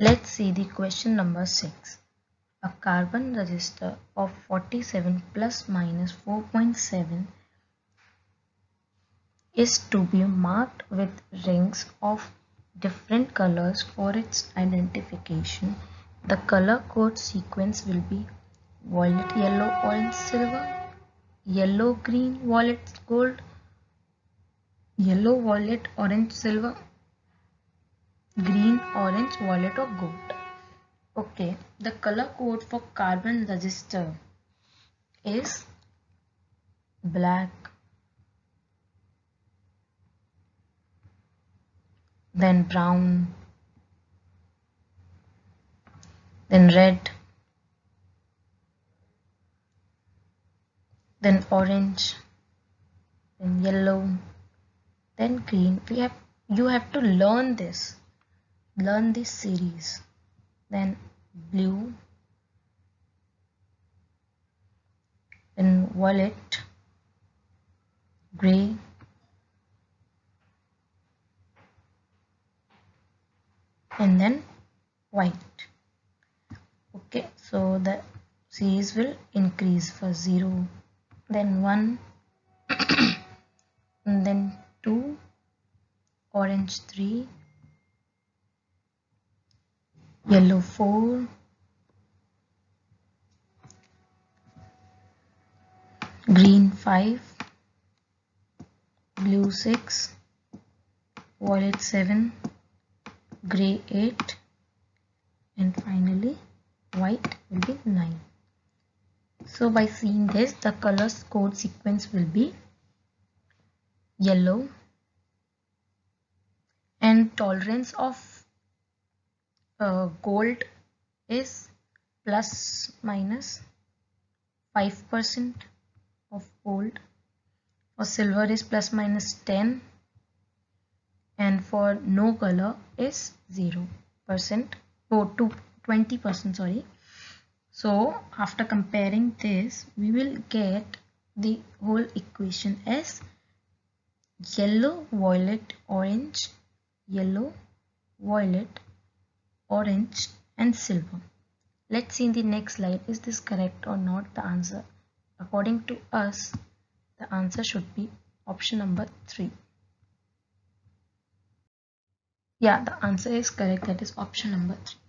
Let's see the question number 6. A carbon register of 47 plus minus 4.7 is to be marked with rings of different colors for its identification. The color code sequence will be violet, yellow, orange, silver, yellow, green, violet, gold, yellow, violet, orange, silver, green, orange, violet or gold. Okay, the color code for carbon register is black, then brown, then red, then orange, then yellow, then green. You have to learn this series. Then blue, then violet, gray, and then white. Okay, so the series will increase for 0, then 1, and then 2, orange 3, yellow 4, green 5, blue 6, violet 7, gray 8, and finally white will be 9. So by seeing this, the color code sequence will be yellow, and tolerance of gold is plus minus 5% of gold, for silver is plus minus 10, and for no color is 0% to 20%, sorry. So after comparing this, we will get the whole equation as yellow, violet, orange, yellow, violet, orange, and silver. Let's see in the next slide, is this correct or not the answer? According to us, the answer should be option number 3. Yeah, the answer is correct, that is option number 3.